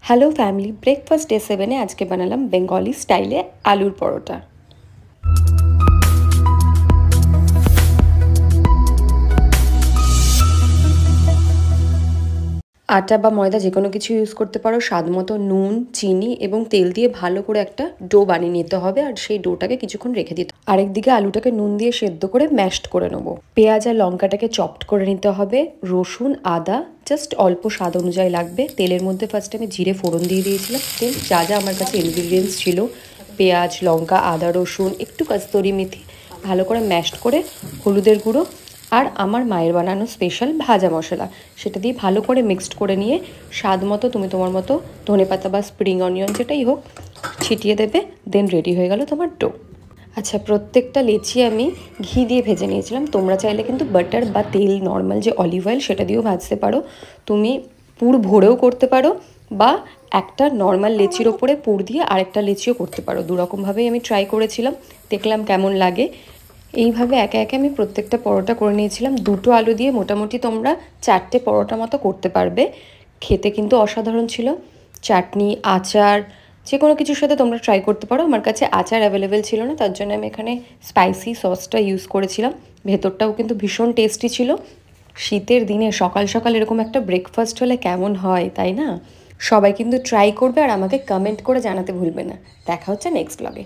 Hello family, breakfast day 7-এ আজকে বানালাম Bengali স্টাইলে আলুর পরোটা। আটা বা ময়দা যে কোনো কিছু ইউজ করতে পারো। স্বাদ মতো নুন, চিনি এবং তেল দিয়ে ভালো করে একটা ডো বানিয়ে নিতে হবে, আর সেই ডোটাকে কিছুক্ষণ রেখে দিতে। আরেকদিকে আলুটাকে নুন দিয়ে সেদ্ধ করে ম্যাশড করে নেবো। পেঁয়াজ আর লঙ্কাটাকে চপড করে নিতে হবে। রসুন, আদা জাস্ট অল্প স্বাদ অনুযায়ী লাগবে। তেলের মধ্যে ফার্স্টে আমি জিরে ফোড়ন দিয়ে দিয়েছিলাম। তেল যা যা আমার কাছে ইনগ্রিডিয়েন্টস ছিল, পেঁয়াজ, লঙ্কা, আদা, রসুন, একটু কস্তুরি মেথি, ভালো করে ম্যাশড করে হলুদের গুঁড়ো আর আমার মায়ের বানানো স্পেশাল ভাজা মশলা সেটা দিয়ে ভালো করে মিক্সড করে নিয়ে স্বাদ মতো তুমি তোমার মতো ধনেপাতা বা স্প্রিং অনিয়ন যেটাই হোক ছিটিয়ে দেবে। দেন রেডি হয়ে গেল তোমার ডো। আচ্ছা, প্রত্যেকটা লেচি আমি ঘি দিয়ে ভেজে নিয়েছিলাম। তোমরা চাইলে কিন্তু বাটার বা তেল, নর্মাল যে অলিভ অয়েল, সেটা দিয়েও ভাজতে পারো। তুমি পুর ভরেও করতে পারো, বা একটা নর্মাল লেচির ওপরে পুর দিয়ে আরেকটা লেচিও করতে পারো। দুরকমভাবেই আমি ট্রাই করেছিলাম, দেখলাম কেমন লাগে। এইভাবে একে একে আমি প্রত্যেকটা পরোটা করে নিয়েছিলাম। দুটো আলু দিয়ে মোটামুটি তোমরা 4টে পরোটা মতো করতে পারবে। খেতে কিন্তু অসাধারণ ছিল। চাটনি, আচার যে কোনো কিছুর সাথে তোমরা ট্রাই করতে পারো। আমার কাছে আচার অ্যাভেলেবেল ছিল না, তার জন্য আমি এখানে স্পাইসি সসটা ইউজ করেছিলাম। ভেতরটাও কিন্তু ভীষণ টেস্টি ছিল। শীতের দিনে সকাল সকাল এরকম একটা ব্রেকফাস্ট হলে কেমন হয়, তাই না? সবাই কিন্তু ট্রাই করবে আর আমাকে কমেন্ট করে জানাতে ভুলবে না। দেখা হচ্ছে নেক্সট ব্লগে।